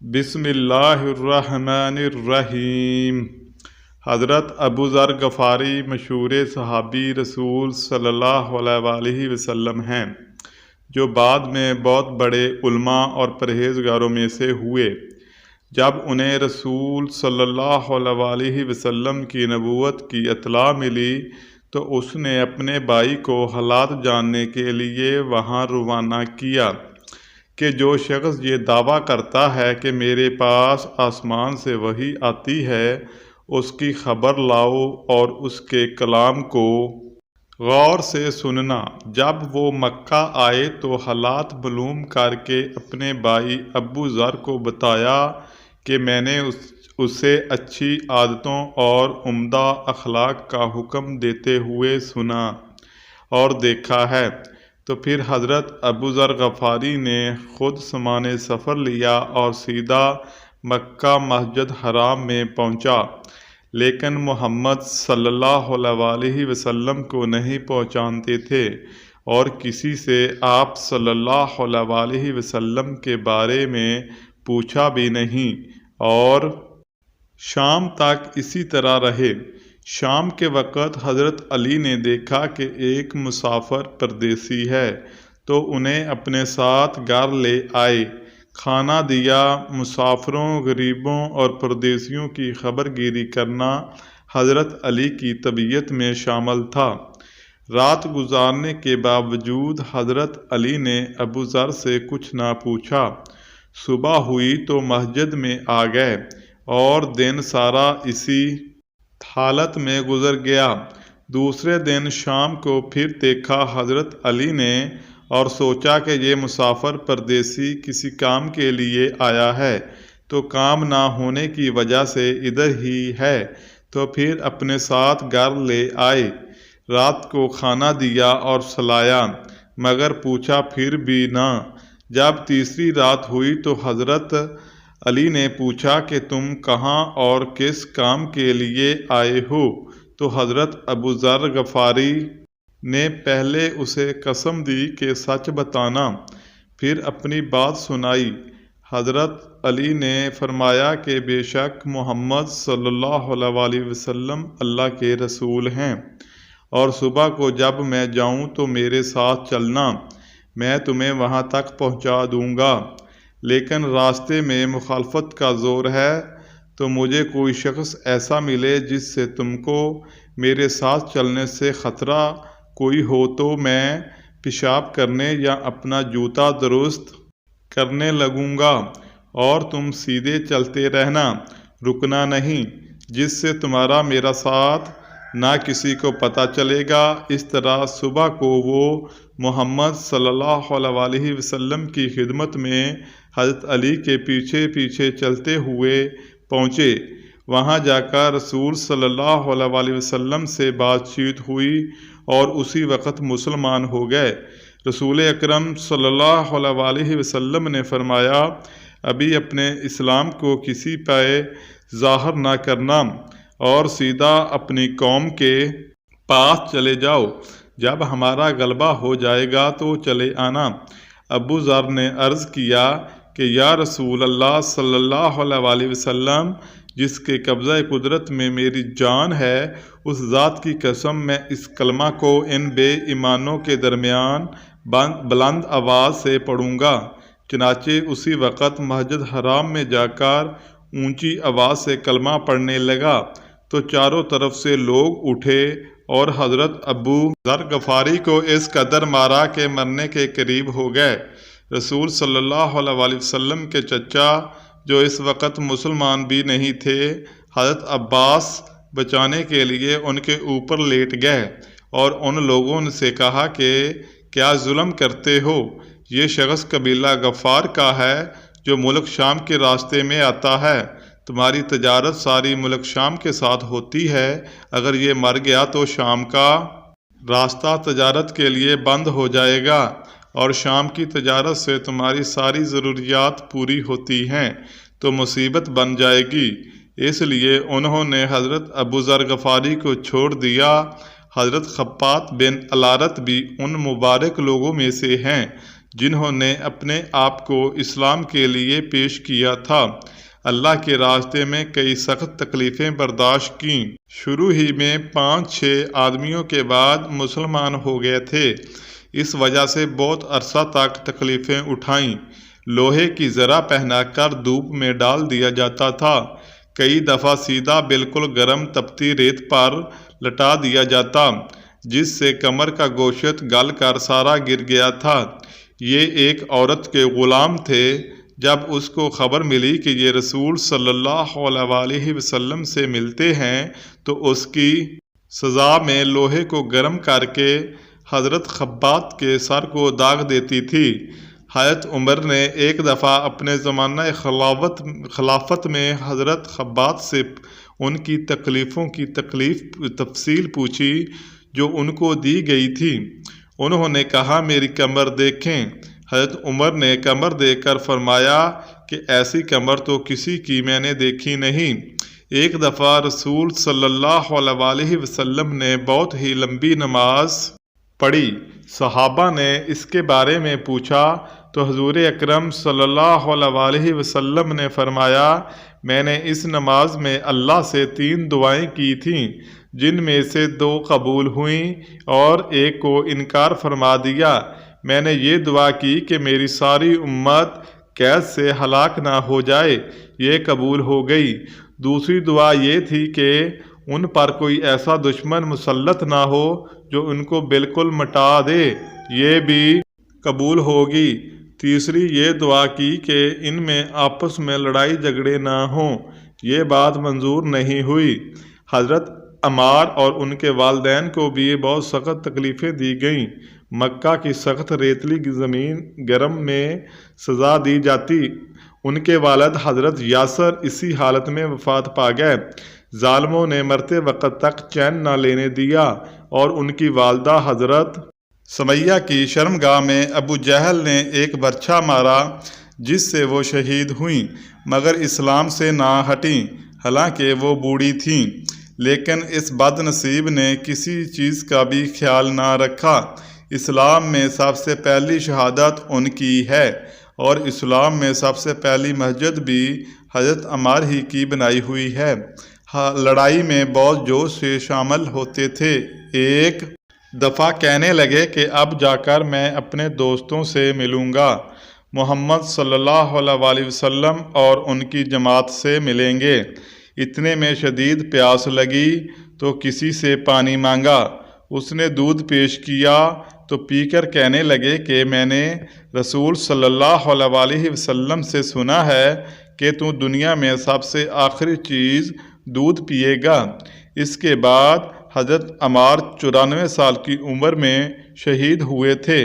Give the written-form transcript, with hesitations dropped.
بسم اللہ الرحمن الرحیم۔ حضرت ابو ذر غفاری مشہور صحابی رسول صلی اللہ علیہ وآلہ وسلم ہیں، جو بعد میں بہت بڑے علماء اور پرہیزگاروں میں سے ہوئے۔ جب انہیں رسول صلی اللہ علیہ وآلہ وسلم کی نبوت کی اطلاع ملی تو اس نے اپنے بھائی کو حالات جاننے کے لیے وہاں روانہ کیا کہ جو شخص یہ دعویٰ کرتا ہے کہ میرے پاس آسمان سے وحی آتی ہے، اس کی خبر لاؤ اور اس کے کلام کو غور سے سننا۔ جب وہ مکہ آئے تو حالات معلوم کر کے اپنے بھائی ابو ذر کو بتایا کہ میں نے اسے اچھی عادتوں اور عمدہ اخلاق کا حکم دیتے ہوئے سنا اور دیکھا ہے۔ تو پھر حضرت ابو ذر غفاری نے خود سامان سفر لیا اور سیدھا مکہ مسجد حرام میں پہنچا، لیکن محمد صلی اللہ علیہ وآلہ وسلم کو نہیں پہچانتے تھے اور کسی سے آپ صلی اللہ علیہ وآلہ وسلم کے بارے میں پوچھا بھی نہیں، اور شام تک اسی طرح رہے۔ شام کے وقت حضرت علی نے دیکھا کہ ایک مسافر پردیسی ہے تو انہیں اپنے ساتھ گھر لے آئے، کھانا دیا۔ مسافروں، غریبوں اور پردیسیوں کی خبر گیری کرنا حضرت علی کی طبیعت میں شامل تھا۔ رات گزارنے کے باوجود حضرت علی نے ابو ذر سے کچھ نہ پوچھا۔ صبح ہوئی تو مسجد میں آ گئے اور دن سارا اسی حالت میں گزر گیا۔ دوسرے دن شام کو پھر دیکھا حضرت علی نے اور سوچا کہ یہ مسافر پردیسی کسی کام کے لیے آیا ہے تو کام نہ ہونے کی وجہ سے ادھر ہی ہے، تو پھر اپنے ساتھ گھر لے آئے۔ رات کو کھانا دیا اور سلایا، مگر پوچھا پھر بھی نہ۔ جب تیسری رات ہوئی تو حضرت علی نے پوچھا کہ تم کہاں اور کس کام کے لیے آئے ہو؟ تو حضرت ابو ذر غفاری نے پہلے اسے قسم دی کہ سچ بتانا، پھر اپنی بات سنائی۔ حضرت علی نے فرمایا کہ بے شک محمد صلی اللہ علیہ وآلہ وسلم اللہ کے رسول ہیں، اور صبح کو جب میں جاؤں تو میرے ساتھ چلنا، میں تمہیں وہاں تک پہنچا دوں گا۔ لیکن راستے میں مخالفت کا زور ہے تو مجھے کوئی شخص ایسا ملے جس سے تم کو میرے ساتھ چلنے سے خطرہ کوئی ہو تو میں پیشاب کرنے یا اپنا جوتا درست کرنے لگوں گا، اور تم سیدھے چلتے رہنا، رکنا نہیں، جس سے تمہارا میرا ساتھ نہ کسی کو پتہ چلے گا۔ اس طرح صبح کو وہ محمد صلی اللہ علیہ وآلہ وسلم کی خدمت میں حضرت علی کے پیچھے پیچھے چلتے ہوئے پہنچے۔ وہاں جا کر رسول صلی اللہ علیہ وآلہ وسلم سے بات چیت ہوئی اور اسی وقت مسلمان ہو گئے۔ رسول اکرم صلی اللہ علیہ وآلہ وسلم نے فرمایا، ابھی اپنے اسلام کو کسی پہ ظاہر نہ کرنا اور سیدھا اپنی قوم کے پاس چلے جاؤ، جب ہمارا غلبہ ہو جائے گا تو چلے آنا۔ ابو ذر نے عرض کیا کہ یا رسول اللہ صلی اللہ علیہ وآلہ وسلم، جس کے قبضہ قدرت میں میری جان ہے، اس ذات کی قسم میں اس کلمہ کو ان بے ایمانوں کے درمیان بلند آواز سے پڑھوں گا۔ چنانچہ اسی وقت مسجد حرام میں جا کر اونچی آواز سے کلمہ پڑھنے لگا تو چاروں طرف سے لوگ اٹھے اور حضرت ابو ذر غفاری کو اس قدر مارا کہ مرنے کے قریب ہو گئے۔ رسول صلی اللہ علیہ وآلہ وسلم کے چچا، جو اس وقت مسلمان بھی نہیں تھے، حضرت عباس بچانے کے لیے ان کے اوپر لیٹ گئے اور ان لوگوں سے کہا کہ کیا ظلم کرتے ہو؟ یہ شخص قبیلہ غفار کا ہے جو ملک شام کے راستے میں آتا ہے۔ تمہاری تجارت ساری ملک شام کے ساتھ ہوتی ہے، اگر یہ مر گیا تو شام کا راستہ تجارت کے لیے بند ہو جائے گا اور شام کی تجارت سے تمہاری ساری ضروریات پوری ہوتی ہیں تو مصیبت بن جائے گی۔ اس لیے انہوں نے حضرت ابو ذر غفاری کو چھوڑ دیا۔ حضرت خباب بن الارت بھی ان مبارک لوگوں میں سے ہیں جنہوں نے اپنے آپ کو اسلام کے لیے پیش کیا تھا۔ اللہ کے راستے میں کئی سخت تکلیفیں برداشت کیں۔ شروع ہی میں 5-6 آدمیوں کے بعد مسلمان ہو گئے تھے۔ اس وجہ سے بہت عرصہ تک تکلیفیں اٹھائیں۔ لوہے کی زرہ پہنا کر دھوپ میں ڈال دیا جاتا تھا۔ کئی دفعہ سیدھا بالکل گرم تپتی ریت پر لٹا دیا جاتا، جس سے کمر کا گوشت گل کر سارا گر گیا تھا۔ یہ ایک عورت کے غلام تھے۔ جب اس کو خبر ملی کہ یہ رسول صلی اللہ علیہ وسلم سے ملتے ہیں تو اس کی سزا میں لوہے کو گرم کر کے حضرت خباب کے سر کو داغ دیتی تھی۔ حضرت عمر نے ایک دفعہ اپنے زمانہ خلافت میں حضرت خباب سے ان کی تکلیفوں کی تفصیل پوچھی جو ان کو دی گئی تھی۔ انہوں نے کہا، میری کمر دیکھیں۔ حضرت عمر نے کمر دیکھ کر فرمایا کہ ایسی کمر تو کسی کی میں نے دیکھی نہیں۔ ایک دفعہ رسول صلی اللہ علیہ وسلم نے بہت ہی لمبی نماز پڑھی۔ صحابہ نے اس کے بارے میں پوچھا تو حضور اکرم صلی اللہ علیہ وسلم نے فرمایا، میں نے اس نماز میں اللہ سے 3 دعائیں کی تھیں، جن میں سے 2 قبول ہوئیں اور ایک کو انکار فرما دیا۔ میں نے یہ دعا کی کہ میری ساری امت قید سے ہلاک نہ ہو جائے، یہ قبول ہو گئی۔ دوسری دعا یہ تھی کہ ان پر کوئی ایسا دشمن مسلط نہ ہو جو ان کو بالکل مٹا دے، یہ بھی قبول ہوگی۔ تیسری یہ دعا کی کہ ان میں آپس میں لڑائی جھگڑے نہ ہوں، یہ بات منظور نہیں ہوئی۔ حضرت عمار اور ان کے والدین کو بھی بہت سخت تکلیفیں دی گئیں۔ مکہ کی سخت ریتلی زمین گرم میں سزا دی جاتی۔ ان کے والد حضرت یاسر اسی حالت میں وفات پا گئے۔ ظالموں نے مرتے وقت تک چین نہ لینے دیا اور ان کی والدہ حضرت سمیہ کی شرمگاہ میں ابو جہل نے ایک برچھا مارا، جس سے وہ شہید ہوئیں، مگر اسلام سے نہ ہٹیں، حالانکہ وہ بوڑھی تھیں۔ لیکن اس بد نصیب نے کسی چیز کا بھی خیال نہ رکھا۔ اسلام میں سب سے پہلی شہادت ان کی ہے اور اسلام میں سب سے پہلی مسجد بھی حضرت عمار ہی کی بنائی ہوئی ہے۔ لڑائی میں بہت جوش سے شامل ہوتے تھے۔ ایک دفعہ کہنے لگے کہ اب جا کر میں اپنے دوستوں سے ملوں گا، محمد صلی اللہ علیہ وسلم اور ان کی جماعت سے ملیں گے۔ اتنے میں شدید پیاس لگی تو کسی سے پانی مانگا۔ اس نے دودھ پیش کیا تو پی کر کہنے لگے کہ میں نے رسول صلی اللہ علیہ وسلم سے سنا ہے کہ تو دنیا میں سب سے آخری چیز دودھ پیے گا۔ اس کے بعد حضرت عمار 94 سال کی عمر میں شہید ہوئے تھے۔